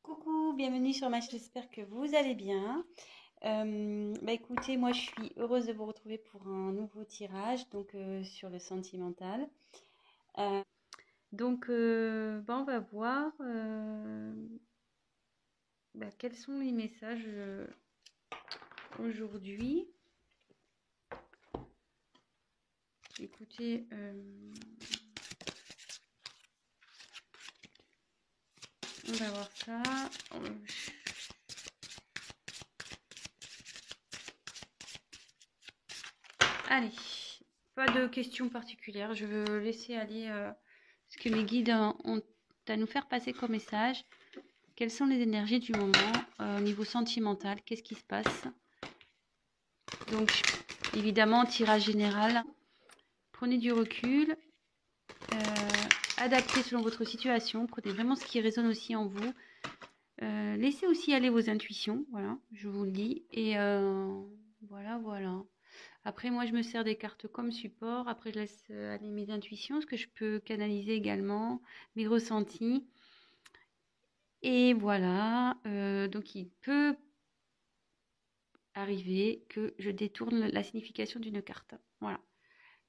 Coucou, bienvenue sur ma chaîne, j'espère que vous allez bien. Écoutez, moi je suis heureuse de vous retrouver pour un nouveau tirage sur le sentimental. Euh, on va voir quels sont les messages aujourd'hui. Écoutez, on va voir ça. Allez, pas de questions particulières. Je veux laisser aller ce que mes guides ont à nous faire passer comme message. Quelles sont les énergies du moment au niveau sentimental? Qu'est-ce qui se passe? Donc, évidemment, tirage général. Prenez du recul. Adaptez selon votre situation. Prenez vraiment ce qui résonne aussi en vous. Laissez aussi aller vos intuitions. Voilà, je vous le dis. Et voilà. Après, moi, je me sers des cartes comme support. Après, je laisse aller mes intuitions, ce que je peux canaliser également, mes ressentis. Et voilà. Donc, il peut arriver que je détourne la signification d'une carte. Voilà.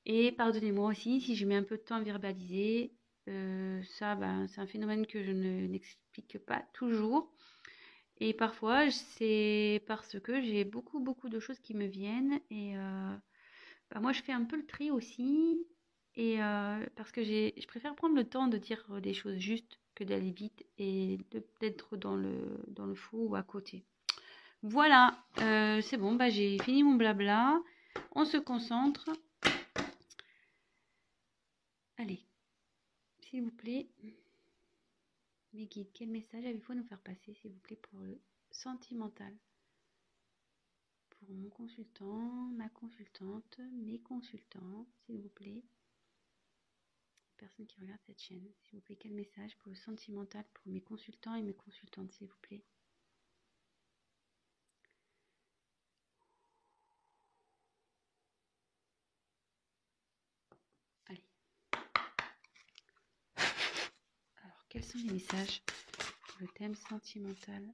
Et pardonnez-moi aussi si je mets un peu de temps à verbaliser. C'est un phénomène que je n'explique pas toujours. Et parfois, c'est parce que j'ai beaucoup de choses qui me viennent. Et moi, je fais un peu le tri aussi. Et parce que je préfère prendre le temps de dire des choses justes que d'aller vite et d'être dans le faux ou à côté. Voilà, c'est bon, j'ai fini mon blabla. On se concentre. Allez, s'il vous plaît, mes guides, quel message avez-vous à nous faire passer, s'il vous plaît, pour le sentimental? Pour mon consultant, ma consultante, mes consultants, s'il vous plaît. Personne qui regarde cette chaîne, s'il vous plaît, quel message pour le sentimental, pour mes consultants et mes consultantes, s'il vous plaît? Allez. Alors, quels sont les messages pour le thème sentimental?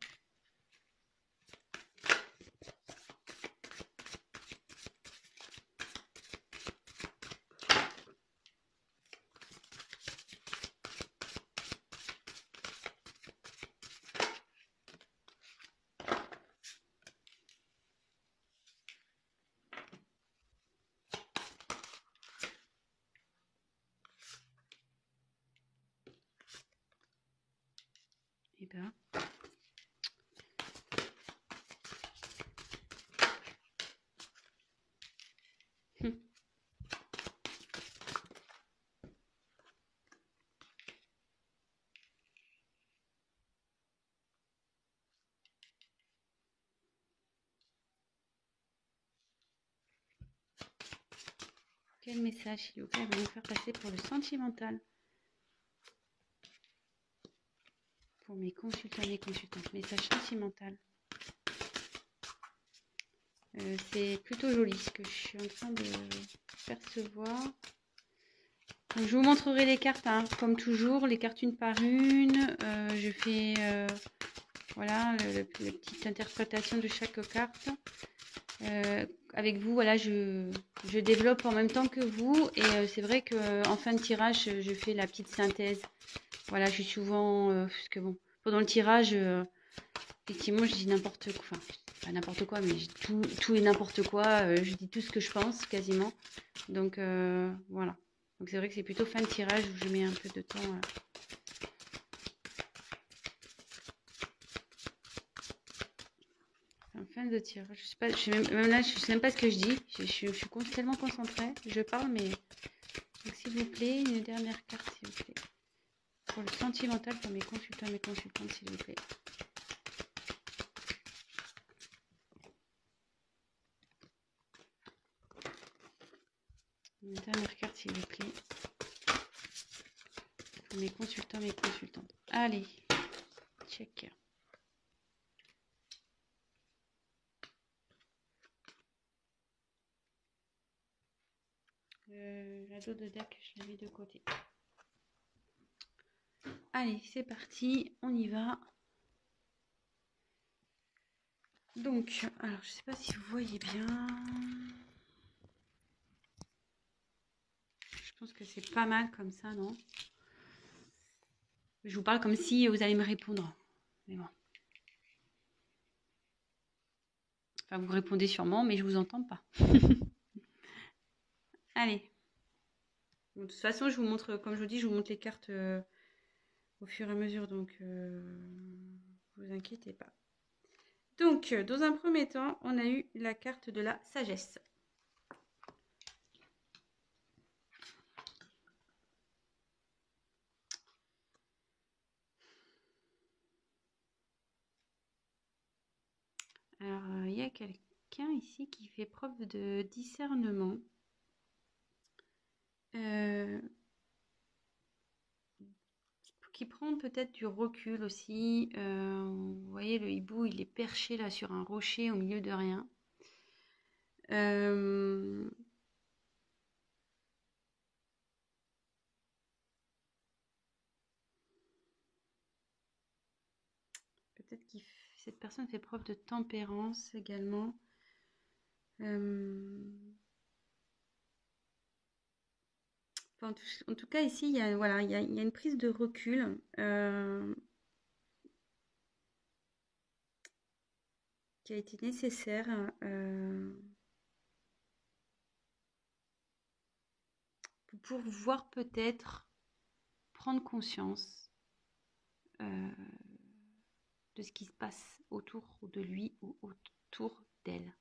Eh bien, quel message, s'il vous plaît, va nous faire passer pour le sentimental? Pour mes consultants et mes consultantes. Message sentimental. C'est plutôt joli ce que je suis en train de percevoir. Donc, je vous montrerai les cartes, hein, comme toujours, les cartes une par une. Je fais voilà la petite interprétation de chaque carte. Avec vous, voilà, je développe en même temps que vous. Et c'est vrai qu'en fin de tirage, je fais la petite synthèse. Voilà, je suis souvent... parce que bon, pendant le tirage, effectivement, je dis n'importe quoi. Enfin, pas n'importe quoi, mais tout et n'importe quoi. Je dis tout ce que je pense, quasiment. Donc, voilà. Donc, c'est vrai que c'est plutôt fin de tirage où je mets un peu de temps. En fin de tirage. Je sais pas, même là, je sais même pas ce que je dis. Je suis tellement concentrée. Je parle, mais... Donc, s'il vous plaît, une dernière carte, s'il vous plaît. Pour le sentimental, pour mes consultants et mes consultantes, s'il vous plaît. Une dernière carte, s'il vous plaît. Pour mes consultants et mes consultantes. Allez, check. L'ado de deck, je l'ai mis de côté. Allez, c'est parti, on y va. Donc, alors je sais pas si vous voyez bien. Je pense que c'est pas mal comme ça, non? Je vous parle comme si vous allez me répondre. Mais bon. Enfin, vous répondez sûrement, mais je vous entends pas. Allez. Bon, de toute façon, je vous montre, comme je vous dis, je vous montre les cartes au fur et à mesure, donc vous inquiétez pas. Donc, dans un premier temps, on a eu la carte de la sagesse. Alors, il y a quelqu'un ici qui fait preuve de discernement. Qui prend peut-être du recul aussi. Vous voyez, le hibou, il est perché là sur un rocher au milieu de rien. Peut-être que cette personne fait preuve de tempérance également. Enfin, en tout cas, ici, il y a, voilà, il y a une prise de recul. Qui a été nécessaire pour pouvoir peut-être prendre conscience de ce qui se passe autour de lui ou autour d'elle.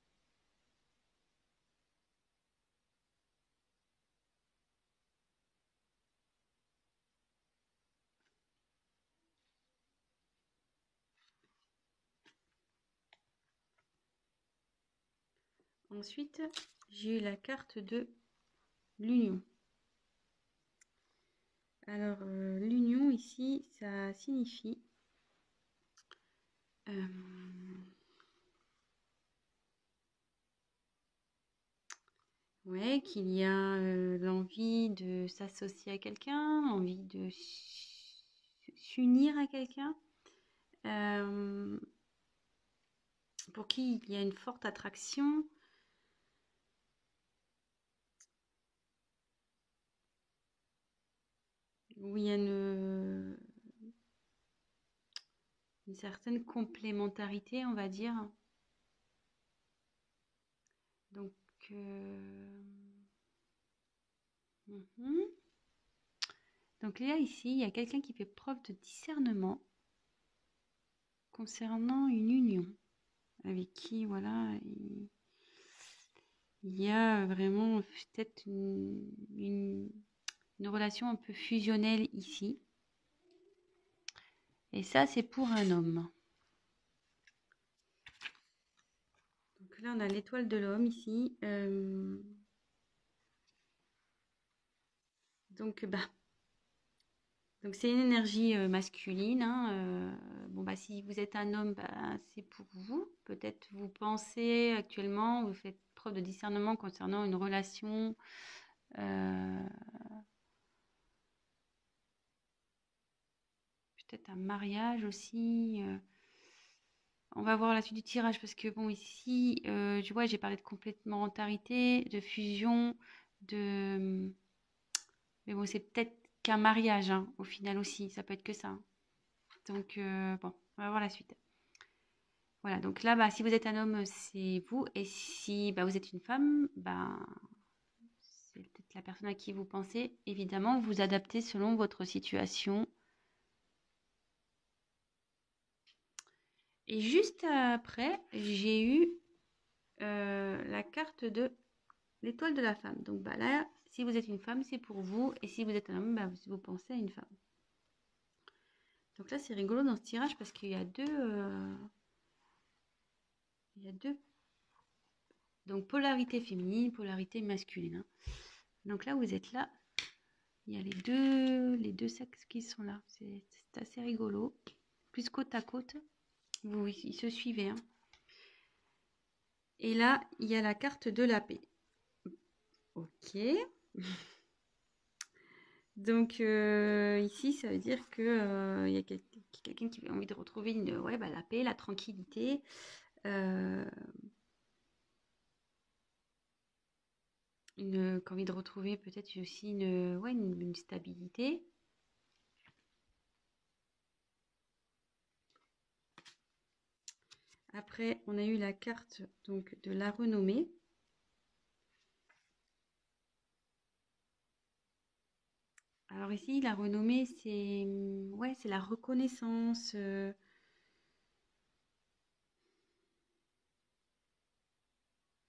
Ensuite, j'ai eu la carte de l'union. Alors, l'union ici, ça signifie ouais, qu'il y a l'envie de s'associer à quelqu'un, l'envie de s'unir à quelqu'un, pour qui il y a une forte attraction. Où il y a une certaine complémentarité, on va dire. Donc, donc là, ici, il y a quelqu'un qui fait preuve de discernement concernant une union avec qui, voilà, il y a vraiment peut-être une relation un peu fusionnelle ici. Et ça, c'est pour un homme. Donc là, on a l'étoile de l'homme ici. Donc, donc c'est une énergie masculine. Hein, bon, si vous êtes un homme, c'est pour vous. Peut-être vous pensez actuellement, vous faites preuve de discernement concernant une relation. Peut-être un mariage aussi. On va voir la suite du tirage parce que bon ici, tu vois, j'ai parlé de complémentarité, de fusion, de... Mais bon, c'est peut-être qu'un mariage hein, au final aussi, ça peut être que ça. Hein. Donc bon, on va voir la suite. Voilà, donc là, si vous êtes un homme, c'est vous. Et si vous êtes une femme, c'est peut-être la personne à qui vous pensez. Évidemment, vous adaptez selon votre situation. Et juste après, j'ai eu la carte de l'étoile de la femme. Donc là, si vous êtes une femme, c'est pour vous. Et si vous êtes un homme, vous pensez à une femme. Donc là, c'est rigolo dans ce tirage parce qu'il y a deux... il y a deux... Donc polarité féminine, polarité masculine. Hein. Donc là, vous êtes là. Il y a les deux sexes qui sont là. C'est assez rigolo. Plus côte à côte. Ils se suivaient. Hein. Et là, il y a la carte de la paix. Ok. Donc ici, ça veut dire que il y a quelqu'un qui a envie de retrouver la paix, la tranquillité. euh, qu'envie de retrouver peut-être aussi une stabilité. Après, on a eu la carte donc de la renommée. Alors ici, la renommée, c'est la reconnaissance.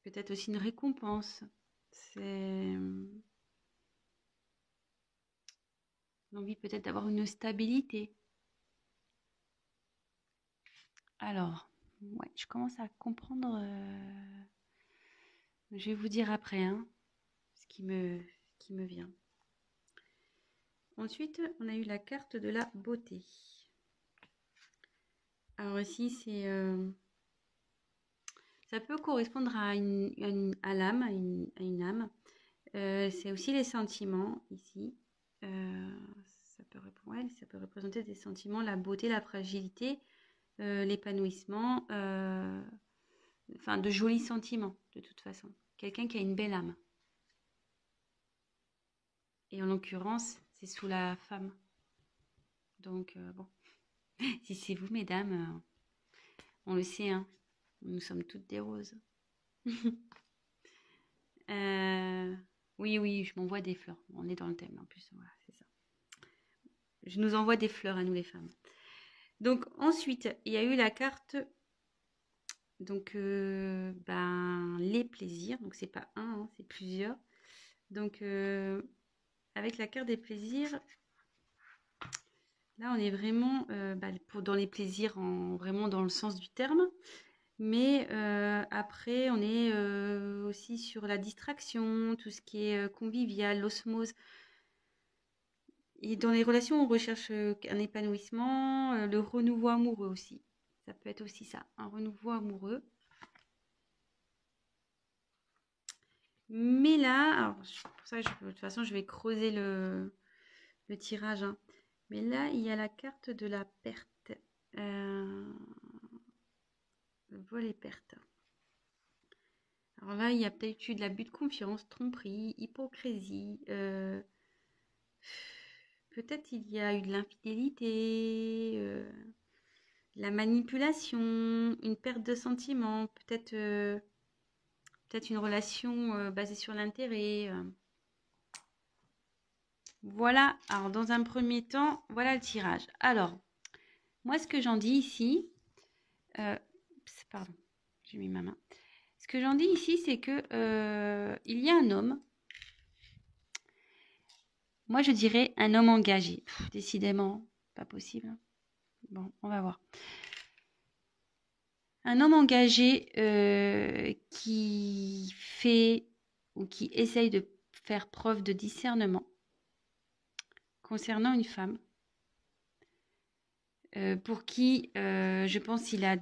Peut-être aussi une récompense. C'est l'envie peut-être d'avoir une stabilité. Alors, ouais, je commence à comprendre. Je vais vous dire après hein, ce qui me vient. Ensuite, on a eu la carte de la beauté. Alors ici, ça peut correspondre à l'âme, à une âme. C'est aussi les sentiments ici. Ça peut représenter des sentiments, la beauté, la fragilité, l'épanouissement, enfin de jolis sentiments de toute façon. Quelqu'un qui a une belle âme. Et en l'occurrence, c'est sous la femme. Donc bon, si c'est vous mesdames, on le sait, hein, nous sommes toutes des roses. Oui, je m'envoie des fleurs. On est dans le thème en plus, voilà, c'est ça. Je nous envoie des fleurs à nous les femmes. Donc ensuite, il y a eu la carte, donc les plaisirs. Donc c'est pas un, hein, c'est plusieurs. Donc avec la carte des plaisirs, là on est vraiment dans les plaisirs, vraiment dans le sens du terme. Mais après, on est aussi sur la distraction, tout ce qui est convivial, l'osmose. Et dans les relations, on recherche un épanouissement, le renouveau amoureux aussi. Ça peut être aussi ça, un renouveau amoureux. Mais là, alors, pour ça, de toute façon, je vais creuser le tirage, hein. Mais là, il y a la carte de la perte. Le vol et perte. Alors là, il y a peut-être eu de l'abus de confiance, tromperie, hypocrisie. Peut-être il y a eu de l'infidélité, de la manipulation, une perte de sentiments, peut-être une relation basée sur l'intérêt. Voilà, alors dans un premier temps, voilà le tirage. Alors, moi ce que j'en dis ici, pardon, j'ai mis ma main. Ce que j'en dis ici, c'est que il y a un homme. Moi, je dirais un homme engagé. Décidément, pas possible. Bon, on va voir. Un homme engagé qui fait ou qui essaye de faire preuve de discernement concernant une femme pour qui, je pense, il a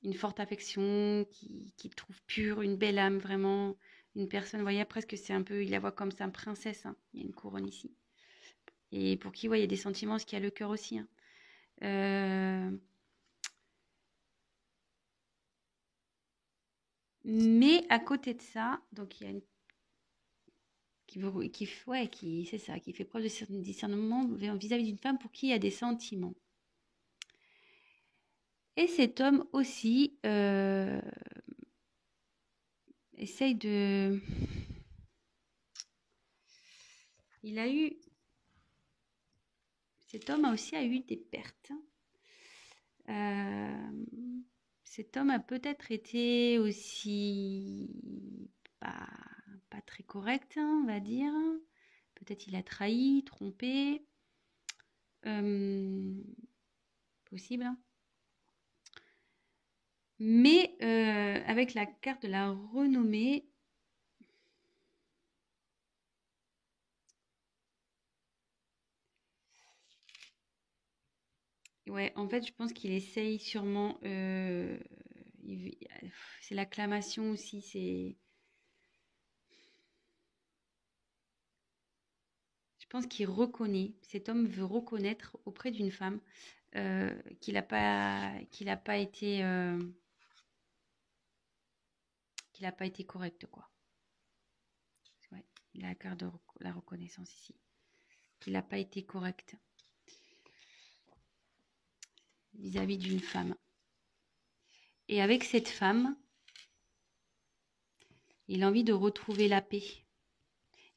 une forte affection, qui trouve pure, une belle âme, vraiment, une personne, vous voyez, presque c'est un peu, il la voit comme sa princesse, hein. Il y a une couronne ici. Et pour qui, il y a des sentiments, ce qui a le cœur aussi, hein. Mais à côté de ça, donc il y a une c'est ça, qui fait preuve de discernement vis-à-vis d'une femme pour qui il y a des sentiments. Et cet homme aussi essaye de... Cet homme a aussi eu des pertes. Cet homme a peut-être été aussi pas très correct, hein, on va dire. Peut-être il a trahi, trompé. Possible. Hein. Mais avec la carte de la renommée, ouais, en fait, je pense qu'il essaye sûrement. C'est l'acclamation aussi. Je pense qu'il reconnaît. Cet homme veut reconnaître auprès d'une femme qu'il n'a pas été correct, quoi. Ouais, il a la carte de la reconnaissance ici. Qu'il n'a pas été correct vis-à-vis d'une femme. Et avec cette femme, il a envie de retrouver la paix,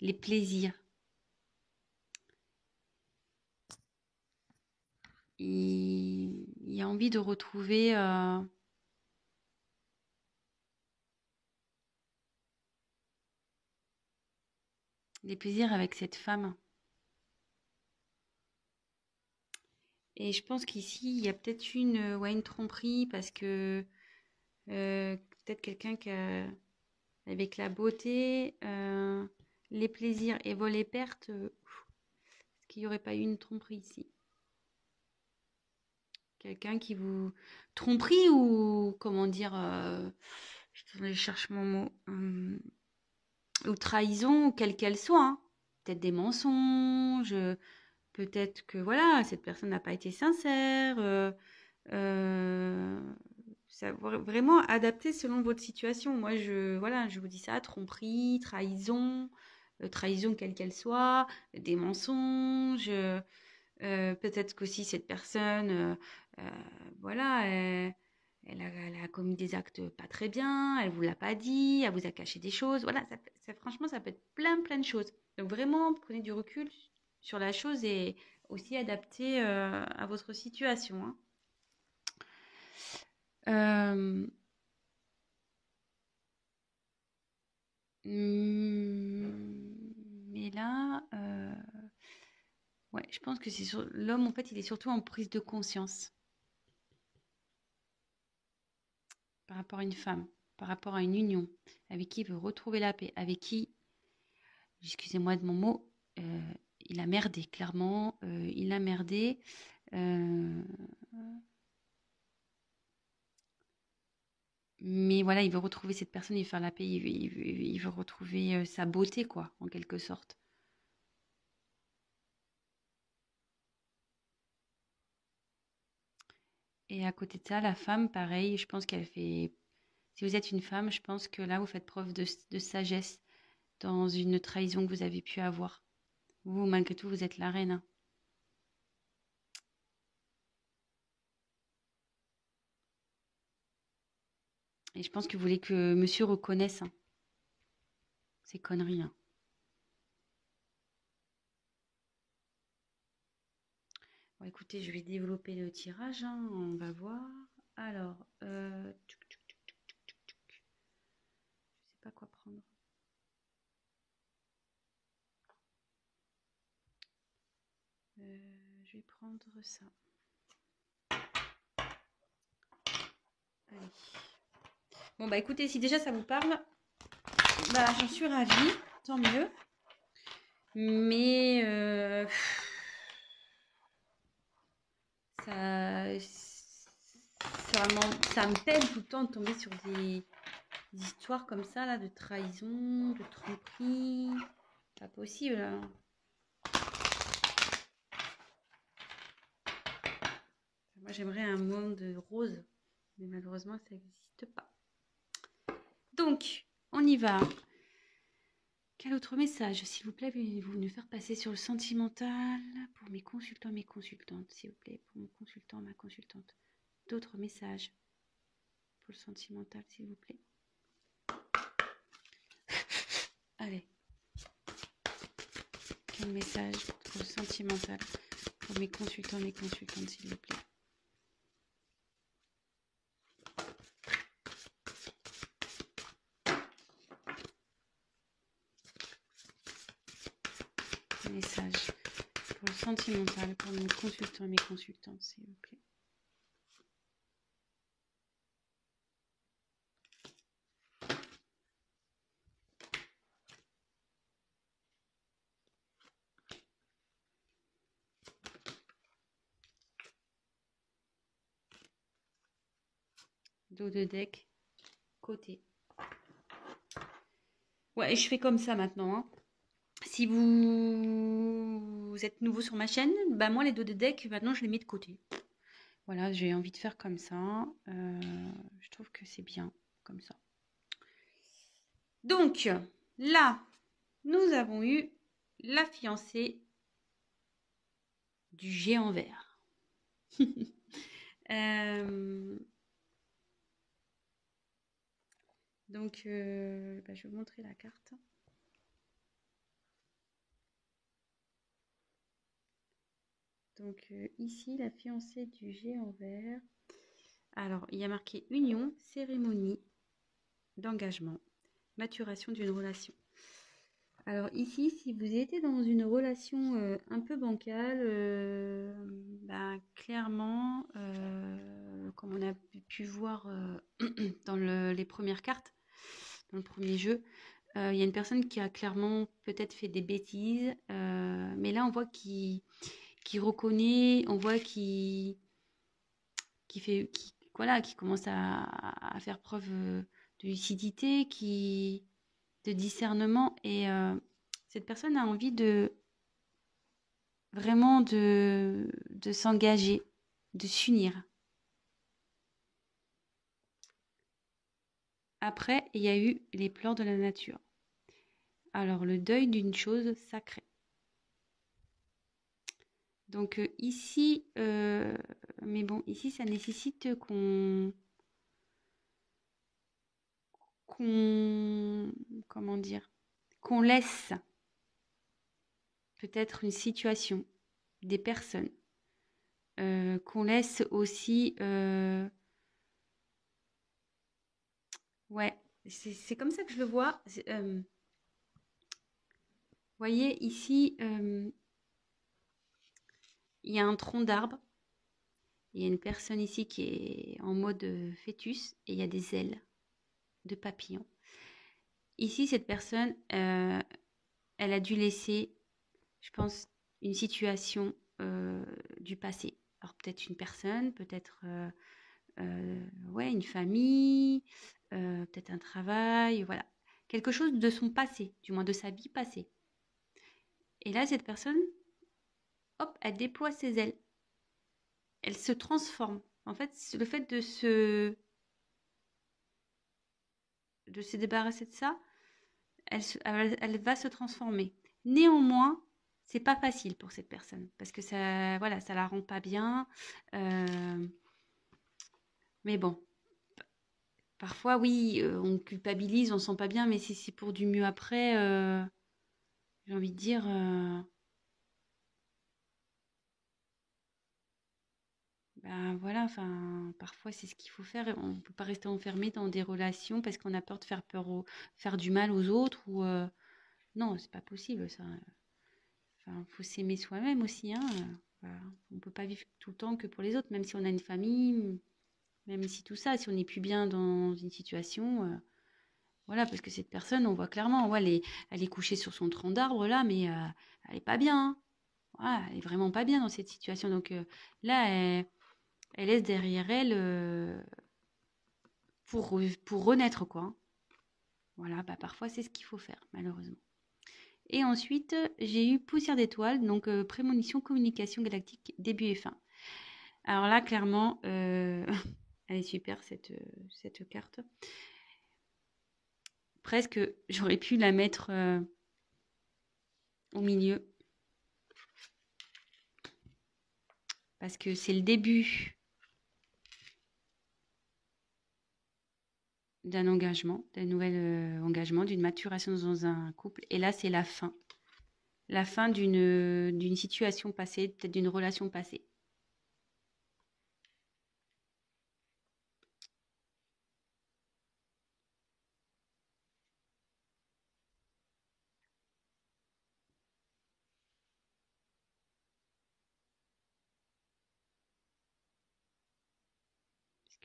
les plaisirs. Il a envie de retrouver les plaisirs avec cette femme. Et je pense qu'ici, il y a peut-être une tromperie parce que peut-être quelqu'un qui a, avec la beauté, les plaisirs et vol et pertes, est-ce qu'il n'y aurait pas eu une tromperie ici? Quelqu'un qui vous... Tromperie ou, comment dire, je cherche mon mot, ou trahison, quelle qu'elle soit, hein. Peut-être des mensonges, peut-être que, voilà, cette personne n'a pas été sincère, ça, vraiment adapté selon votre situation. Moi, voilà, je vous dis ça, tromperie, trahison, trahison quelle qu'elle soit, des mensonges, peut-être qu'aussi cette personne, voilà, elle a commis des actes pas très bien, elle vous l'a pas dit, elle vous a caché des choses. Voilà, franchement, ça peut être plein de choses. Donc vraiment, prenez du recul sur la chose et aussi adapté à votre situation, hein. Mais là, ouais, je pense que c'est sur l'homme, en fait, il est surtout en prise de conscience par rapport à une femme, par rapport à une union, avec qui il veut retrouver la paix, avec qui, excusez-moi de mon mot, il a merdé, clairement, il a merdé. Mais voilà, il veut retrouver cette personne, il veut faire la paix, il veut retrouver sa beauté, quoi, en quelque sorte. Et à côté de ça, la femme, pareil, je pense qu'elle fait... Si vous êtes une femme, je pense que là, vous faites preuve de sagesse dans une trahison que vous avez pu avoir. Vous, malgré tout, vous êtes la reine, hein. Et je pense que vous voulez que monsieur reconnaisse, hein, ces conneries, hein. Bon, écoutez, je vais développer le tirage, hein, on va voir. Alors, je sais pas quoi prendre. Je vais prendre ça. Allez. Bon, bah écoutez, si déjà ça vous parle, bah j'en suis ravie, tant mieux. Mais ça me peine tout le temps de tomber sur des histoires comme ça, là, de trahison, de tromperie. Pas possible, hein. Moi, j'aimerais un monde rose, mais malheureusement, ça n'existe pas. Donc, on y va. Quel autre message, s'il vous plaît, voulez-vous nous faire passer sur le sentimental pour mes consultants, mes consultantes, s'il vous plaît, pour mon consultant, ma consultante. D'autres messages pour le sentimental, s'il vous plaît. Allez. Quel message pour le sentimental pour mes consultants, mes consultantes, s'il vous plaît. Message pour le sentimental pour mes consultants, mes consultantes, s'il vous plaît. Dos de deck, côté. Ouais, je fais comme ça maintenant, hein. Si vous êtes nouveau sur ma chaîne, bah moi les dos de deck, maintenant je les mets de côté. Voilà, j'ai envie de faire comme ça. Je trouve que c'est bien comme ça. Donc, là, nous avons eu la fiancée du géant vert. Donc, je vais vous montrer la carte. Donc, ici, la fiancée du géant vert. Alors, il y a marqué union, cérémonie d'engagement, maturation d'une relation. Alors ici, si vous étiez dans une relation un peu bancale, clairement, comme on a pu voir dans les premières cartes, dans le premier jeu, il y a une personne qui a clairement peut-être fait des bêtises, mais là on voit qu'il reconnaît, on voit qu'il voilà, qui commence à faire preuve de lucidité, de discernement, et cette personne a envie vraiment de s'engager, de s'unir. Après, il y a eu les pleurs de la nature. Alors, le deuil d'une chose sacrée. Donc ici, mais bon, ici, ça nécessite comment dire, qu'on laisse peut-être une situation, des personnes, qu'on laisse aussi, ouais, c'est comme ça que je le vois. Voyez ici, il y a un tronc d'arbre. Il y a une personne ici qui est en mode fœtus et il y a des ailes de papillon. Ici, cette personne, elle a dû laisser, je pense, une situation du passé. Alors peut-être une personne, peut-être ouais, une famille, peut-être un travail, voilà. Quelque chose de son passé, du moins de sa vie passée. Et là, cette personne, hop, elle déploie ses ailes. Elle se transforme. En fait, le fait de se débarrasser de ça, elle va se transformer. Néanmoins, c'est pas facile pour cette personne parce que ça, voilà, ça la rend pas bien. Mais bon, parfois, oui, on culpabilise, on se sent pas bien, mais si c'est pour du mieux après, j'ai envie de dire, ben voilà, enfin, parfois c'est ce qu'il faut faire. On peut pas rester enfermé dans des relations parce qu'on a peur de faire du mal aux autres ou non, c'est pas possible ça. Enfin, faut s'aimer soi-même aussi, hein. Voilà. On peut pas vivre tout le temps que pour les autres, même si on a une famille, même si tout ça, si on n'est plus bien dans une situation, voilà, parce que cette personne, on voit clairement, ouais, elle est couchée sur son tronc d'arbre là, mais elle est pas bien, hein. Voilà, elle est vraiment pas bien dans cette situation. Donc là, elle laisse derrière elle pour renaître, quoi, hein. Voilà, bah parfois c'est ce qu'il faut faire, malheureusement. Et ensuite, j'ai eu Poussière d'étoiles, donc prémonition, communication galactique, début et fin. Alors là, clairement, elle est super cette carte. Presque, j'aurais pu la mettre au milieu. Parce que c'est le début d'un engagement, d'un nouvel engagement, d'une maturation dans un couple. Et là, c'est la fin. La fin d'une situation passée, peut-être d'une relation passée.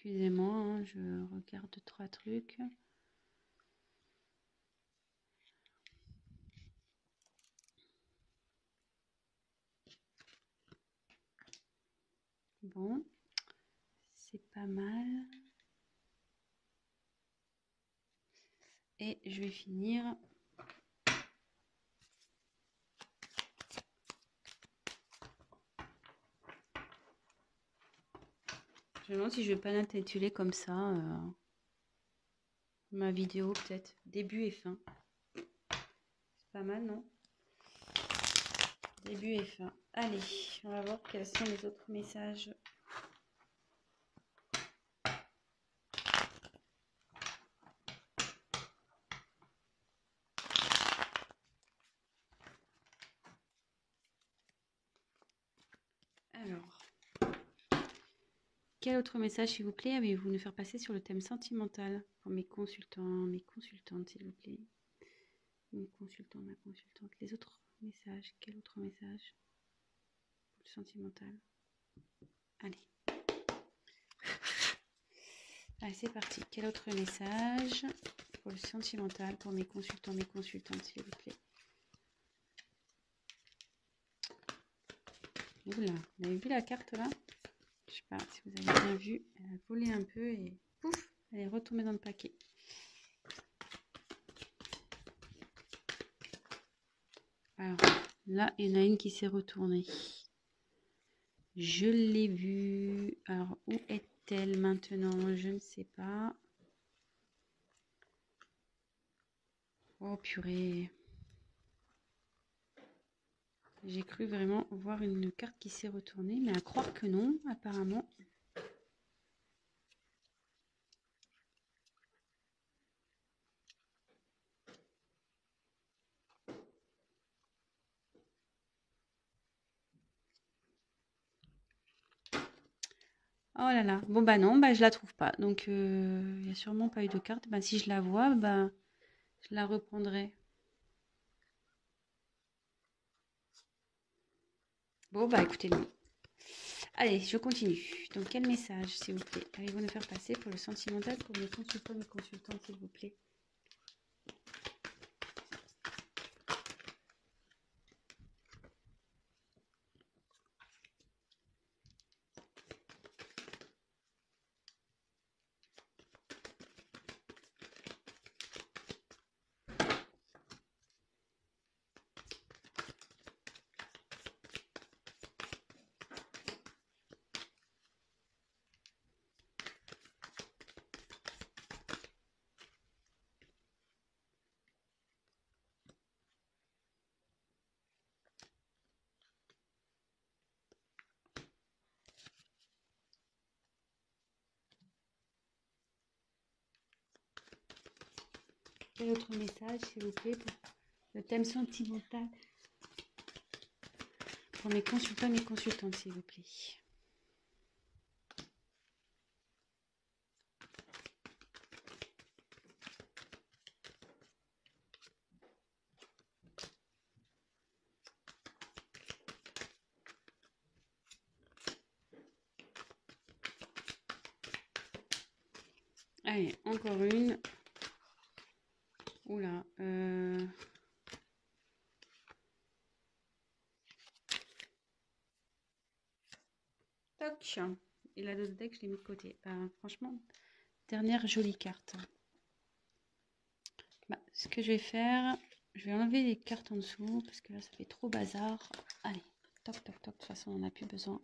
Excusez-moi, hein, je regarde 2, 3 trucs. Bon, c'est pas mal. Et je vais finir. Je me demande si je vais pas l'intituler comme ça. Ma vidéo peut-être. Début et fin. C'est pas mal, non? Début et fin. Allez, on va voir quels sont les autres messages. Alors, quel autre message, s'il vous plaît, avez-vous nous faire passer sur le thème sentimental pour mes consultants, mes consultantes, s'il vous plaît? Mon consultant, ma consultante. Les autres messages, quel autre message pour le sentimental? Allez. Allez, c'est parti. Quel autre message pour le sentimental pour mes consultants, mes consultantes, s'il vous plaît? Oula, vous avez vu la carte là? Je sais pas si vous avez bien vu. Elle a volé un peu et pouf, elle est retombée dans le paquet. Alors là, il y en a une qui s'est retournée. Je l'ai vue. Alors, où est-elle maintenant? Je ne sais pas. Oh purée. J'ai cru vraiment voir une carte qui s'est retournée, mais à croire que non, apparemment. Oh là là. Bon bah non, bah je la trouve pas. Donc il n'y a sûrement pas eu de carte. Bah si je la vois, bah je la reprendrai. Bon bah écoutez le. Allez, je continue. Donc quel message, s'il vous plaît, allez-vous nous faire passer pour le sentimental pour mes consultants et mes consultantes, s'il vous plaît? Quel autre message, s'il vous plaît, pour le thème sentimental pour mes consultants et mes consultantes, s'il vous plaît? Allez, encore une. Oula. Toc. Et la dose deck, je l'ai mis de côté. Franchement, dernière jolie carte. Bah, ce que je vais faire, je vais enlever les cartes en dessous parce que là, ça fait trop bazar. Allez, toc, toc, toc. De toute façon, on n'a plus besoin.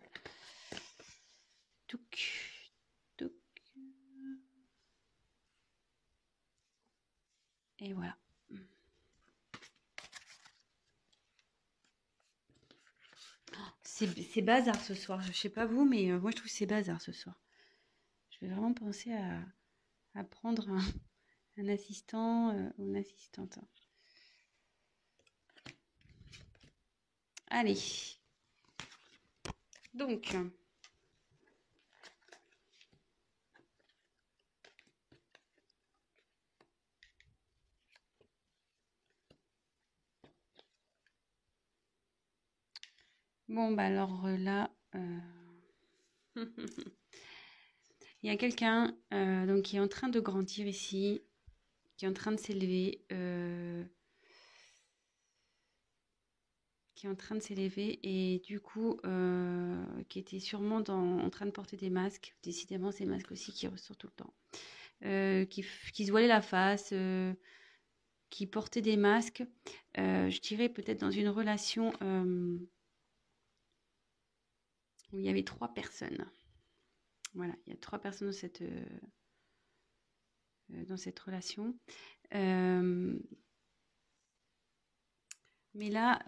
Touc, touc. Et voilà. C'est bazar ce soir. Je sais pas vous, mais moi, je trouve que c'est bazar ce soir. Je vais vraiment penser à prendre un assistant ou une assistante. Allez. Donc, bon, bah alors là, il y a quelqu'un donc qui est en train de grandir ici, qui est en train de s'élever, et du coup, qui était sûrement en train de porter des masques. Décidément, ces masques aussi qui ressortent tout le temps. Qui se voilait la face, qui portait des masques. Je dirais peut-être dans une relation où il y avait 3 personnes. Voilà, il y a 3 personnes dans cette relation. Mais là,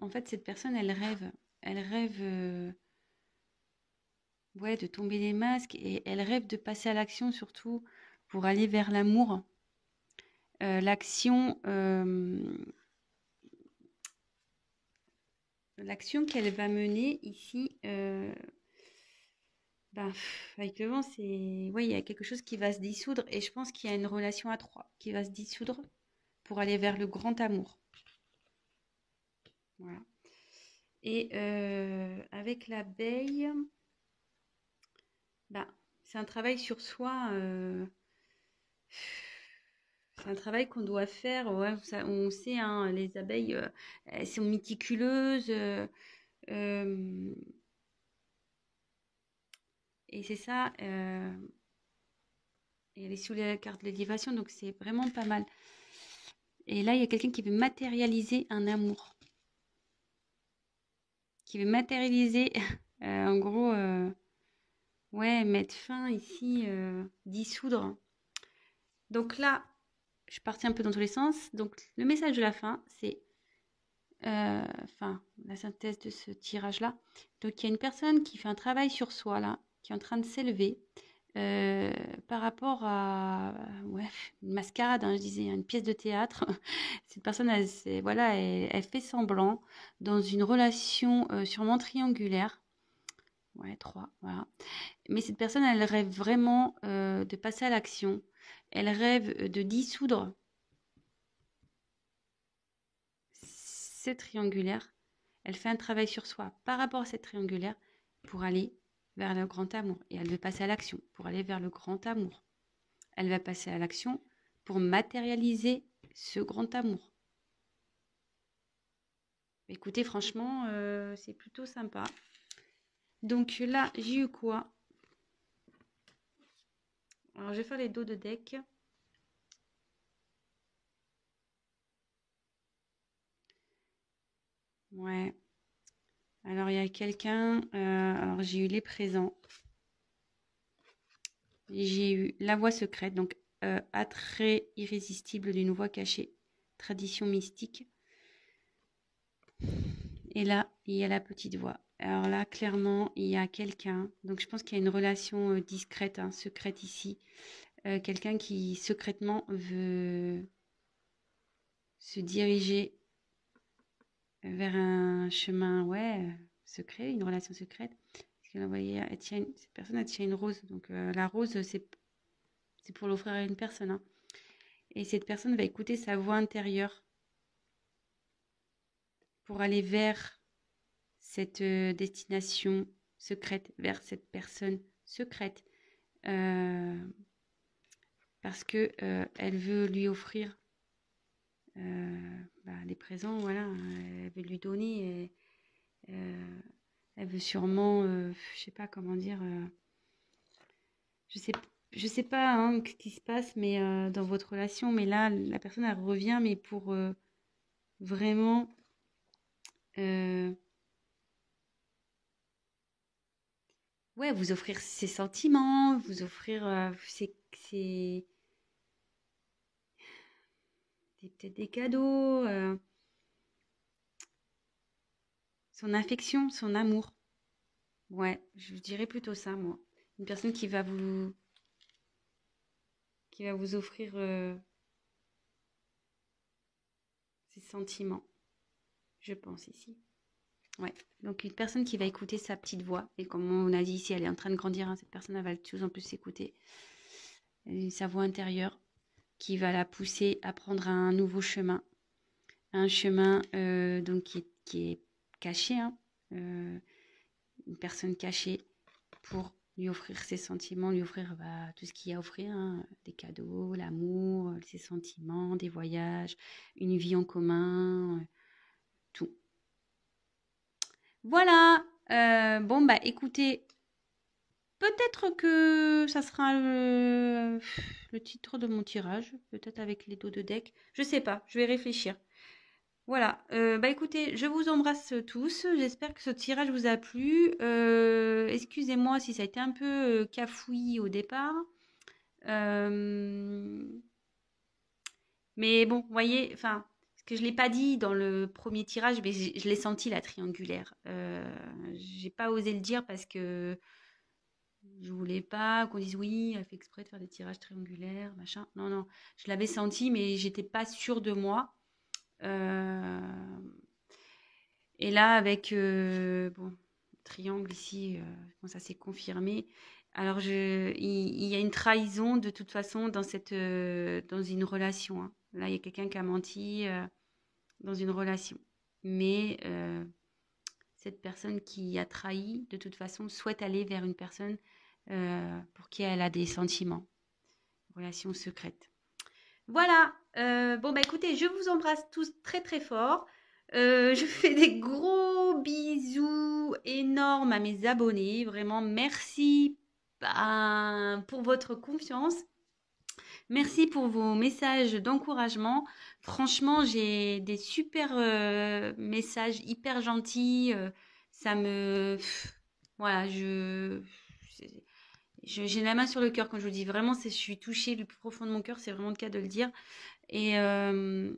en fait, cette personne, elle rêve. Elle rêve ouais, de tomber les masques et elle rêve de passer à l'action, surtout pour aller vers l'amour. L'action qu'elle va mener ici, avec le vent, c'est... Oui, il y a quelque chose qui va se dissoudre et je pense qu'il y a une relation à 3 qui va se dissoudre pour aller vers le grand amour. Voilà. Et avec l'abeille, c'est un travail sur soi. C'est un travail qu'on doit faire. Ouais, on sait, hein, les abeilles, elles sont méticuleuses. Et c'est ça. Et elle est sous la carte de l'élévation, donc c'est vraiment pas mal. Et là, il y a quelqu'un qui veut matérialiser un amour. Qui veut matérialiser, en gros, ouais, mettre fin ici, dissoudre. Donc là, je suis partie un peu dans tous les sens. Donc le message de la fin, c'est, la synthèse de ce tirage-là. Donc il y a une personne qui fait un travail sur soi, là, qui est en train de s'élever. Par rapport à une mascarade, hein, je disais, une pièce de théâtre. Cette personne, elle fait semblant dans une relation sûrement triangulaire. Ouais, 3, voilà. Mais cette personne, elle rêve vraiment de passer à l'action. Elle rêve de dissoudre cette triangulaire. Elle fait un travail sur soi par rapport à cette triangulaire pour aller vers le grand amour. Et elle veut passer à l'action pour aller vers le grand amour. Elle va passer à l'action pour matérialiser ce grand amour. Écoutez, franchement, c'est plutôt sympa. Donc là, j'ai eu quoi? Alors, je vais faire les dos de deck. Ouais. Alors, il y a quelqu'un... alors, j'ai eu les présents. J'ai eu la voix secrète, donc attrait irrésistible d'une voix cachée, tradition mystique. Et là, il y a la petite voix. Alors là, clairement, il y a quelqu'un. Donc, je pense qu'il y a une relation discrète, hein, secrète ici. Quelqu'un qui secrètement veut se diriger vers un chemin, secret, une relation secrète. Parce que là, vous voyez, cette personne, elle tient une rose. Donc, la rose, c'est pour l'offrir à une personne, hein. Et cette personne va écouter sa voix intérieure pour aller vers cette destination secrète, vers cette personne secrète. Parce que elle veut lui offrir des présents, voilà. Elle veut lui donner. Elle veut sûrement, je sais pas comment dire, je sais pas, hein, ce qui se passe, mais dans votre relation, mais là, la personne, elle revient, mais pour vraiment vous offrir ses sentiments, vous offrir peut-être des cadeaux, son affection, son amour. Ouais, je dirais plutôt ça, moi. Une personne qui va vous offrir ses sentiments, je pense ici. Ouais, donc une personne qui va écouter sa petite voix. Et comme on a dit ici, elle est en train de grandir, hein, cette personne elle va de plus en plus s'écouter. Sa voix intérieure qui va la pousser à prendre un nouveau chemin. Un chemin donc qui est caché, hein, une personne cachée pour lui offrir ses sentiments, lui offrir tout ce qu'il y a à offrir, hein, des cadeaux, l'amour, ses sentiments, des voyages, une vie en commun, tout. Voilà. Bon, écoutez, peut-être que ça sera le titre de mon tirage, peut-être avec les dos de deck. Je sais pas, je vais réfléchir. Voilà, bah écoutez, je vous embrasse tous. J'espère que ce tirage vous a plu. Excusez-moi si ça a été un peu cafouillis au départ. Euh, mais bon, vous voyez, enfin, ce que je ne l'ai pas dit dans le premier tirage, mais je l'ai senti la triangulaire. J'ai pas osé le dire parce que je voulais pas qu'on dise oui, elle fait exprès de faire des tirages triangulaires, machin. Non, non, je l'avais senti, mais j'étais pas sûre de moi. Euh, Et là, avec bon, triangle ici, bon, ça s'est confirmé. Alors, il y a une trahison de toute façon dans une relation, hein. Là, il y a quelqu'un qui a menti dans une relation. Mais cette personne qui a trahi, de toute façon, souhaite aller vers une personne pour qui elle a des sentiments, relation secrète. Voilà. Bon, bah écoutez, je vous embrasse tous très très fort. Je fais des gros bisous énormes à mes abonnés. Vraiment, merci pour votre confiance. Merci pour vos messages d'encouragement. Franchement, j'ai des super messages hyper gentils. Ça me... Voilà, j'ai la main sur le cœur quand je vous dis. Vraiment, je suis touchée du plus profond de mon cœur. C'est vraiment le cas de le dire. Et, euh,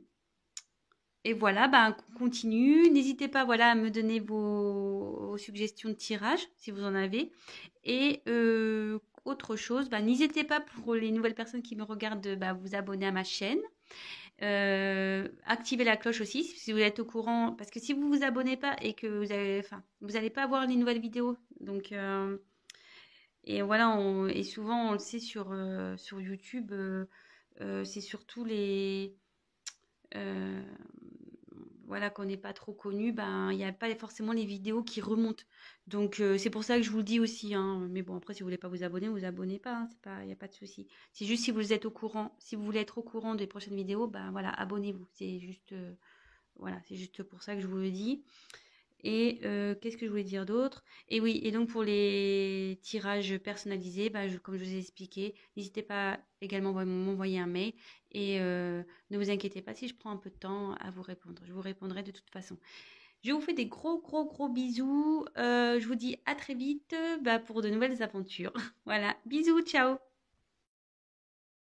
et voilà, bah, on continue. N'hésitez pas voilà, à me donner vos suggestions de tirage, si vous en avez. Et autre chose, bah, n'hésitez pas pour les nouvelles personnes qui me regardent, bah, vous abonner à ma chaîne. Activez la cloche aussi si vous êtes au courant. Parce que si vous vous abonnez pas et que vous n'allez pas voir les nouvelles vidéos. Donc, et voilà, et souvent on le sait sur YouTube, c'est surtout les euh, voilà, qu'on n'est pas trop connu, ben il n'y a pas forcément les vidéos qui remontent. Donc c'est pour ça que je vous le dis aussi, hein. Mais bon, après, si vous voulez pas vous abonnez pas, hein. C'est pas, il n'y a pas de souci. C'est juste si vous êtes au courant, si vous voulez être au courant des prochaines vidéos, ben voilà, abonnez-vous. C'est juste, voilà, c'est juste pour ça que je vous le dis. Et qu'est-ce que je voulais dire d'autre? Et oui, et donc pour les tirages personnalisés, bah, comme je vous ai expliqué, n'hésitez pas également à m'envoyer un mail et ne vous inquiétez pas si je prends un peu de temps à vous répondre. Je vous répondrai de toute façon. Je vous fais des gros, gros, gros bisous. Je vous dis à très vite bah, pour de nouvelles aventures. Voilà, bisous, ciao!